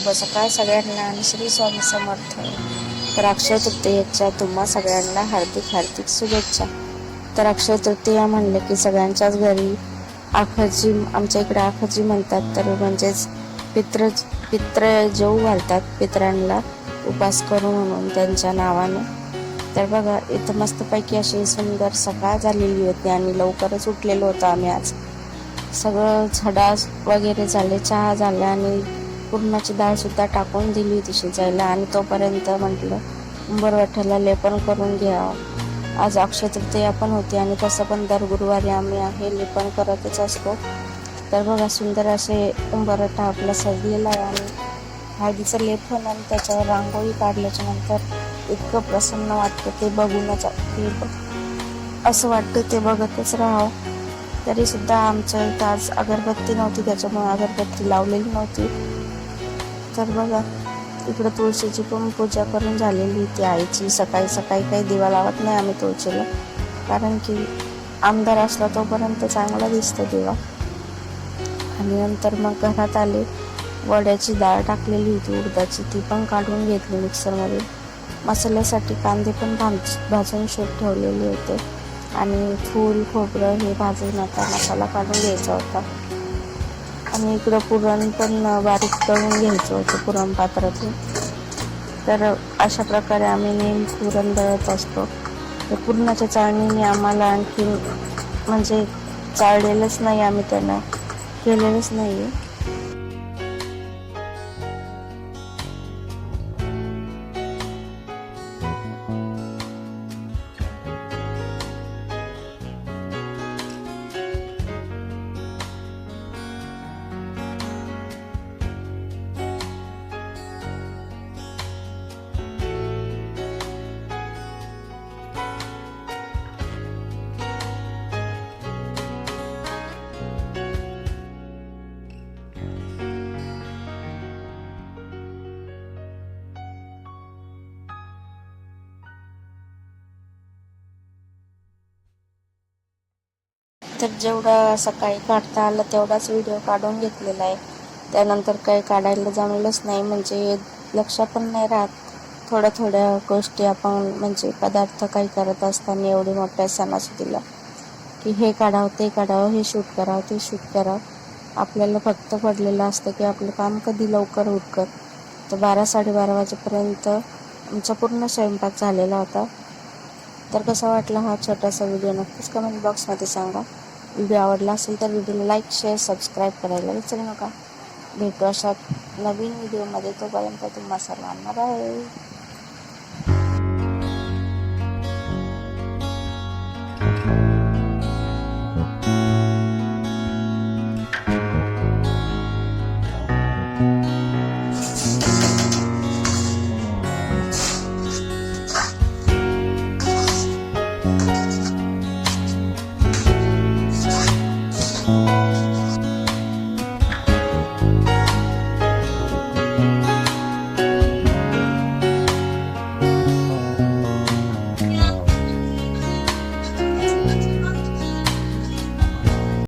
शुभ सकाळ सगळ्यांना आणि श्री स्वामी समर्थ. तर अक्षय तृतीयेच्या तुम्हा सगळ्यांना हार्दिक हार्दिक शुभेच्छा. तर अक्षय तृतीया म्हणले की सगळ्यांच्याच घरी आखजी, आमच्या इकडे आखजी म्हणतात, तर म्हणजेच पित्र जेवू घालतात पित्रांना उपास करू म्हणून त्यांच्या नावाने. तर बघा इथं मस्तपैकी अशी सुंदर सकाळ झालेली होती आणि लवकरच उठलेलो होतो आम्ही आज. सगळं झडा वगैरे झाले, चहा झाला आणि पुरणाची डाळ सुद्धा टाकून दिली होती शिजायला. आणि तोपर्यंत म्हटलं उंबरवठ्याला लेपन करून घ्या. आज अक्षय तृतीया पण होती आणि तसं पण दर गुरुवारी आम्ही हे लेपन करतच असतो. तर बघा सुंदर असे उंबरठा आपला सजलेला आहे आणि हळदीचं लेपन आणि त्याच्यावर रांगोळी काढल्याच्या नंतर इतकं प्रसन्न वाटतं ते बघूनच, असं वाटतं ते बघतच राहावं. तरी सुद्धा आमच्या इथं आज अगरबत्ती नव्हती, त्याच्यामुळे अगरबत्ती लावलेली नव्हती. तर बघा इकडं तुळशीची पण पूजा करून झालेली होती आईची. सकाळी सकाळी काही दिवा लावत नाही आम्ही तुळशीला, कारण की आमदार असला तोपर्यंत चांगला दिसतो दिवा. आणि नंतर मग घरात आले, वड्याची डाळ टाकलेली होती उडदाची, ती पण काढून घेतली मिक्सरमध्ये. मसाल्यासाठी कांदे पण भाजून शेत ठेवलेले होते आणि फूल खोबरं हे भाजून आता मसाला काढून घ्यायचा होता. आणि इकडं पुरण पण बारीक तळून घ्यायचं होतं पुरण पात्रातून. तर अशा प्रकारे आम्ही नेहमी पुरण दळत असतो. तर पुरणाच्या चाळणीने आम्हाला आणखी म्हणजे चाळलेलंच नाही, आम्ही त्यांना केलेलंच नाही आहे. तर जेवढा सकाळी काढता आलं तेवढाच व्हिडिओ काढून घेतलेला आहे. त्यानंतर काही काढायला जमलंच नाही, म्हणजे लक्ष पण नाही राहत. थोड्या गोष्टी आपण म्हणजे पदार्थ काही करत असताना एवढी मोठ्या सणासुदीला की हे काढावं ते काढावं, हे शूट करावं ते शूट करावं, आपल्याला फक्त पडलेलं असतं की आपलं काम कधी लवकर उरकत. तर 12-12:30 वाजेपर्यंत आमचा पूर्ण स्वयंपाक झालेला होता. तर कसा वाटला हा छोटासा व्हिडिओ नक्कीच कमेंट बॉक्समध्ये सांगा. व्हिडिओ आवडला असेल तर व्हिडिओला लाईक शेअर सबस्क्राईब करायला विसरू नका. भेटू अशा नवीन व्हिडिओमध्ये. तोपर्यंत तुम्हा सर्वांना बाय.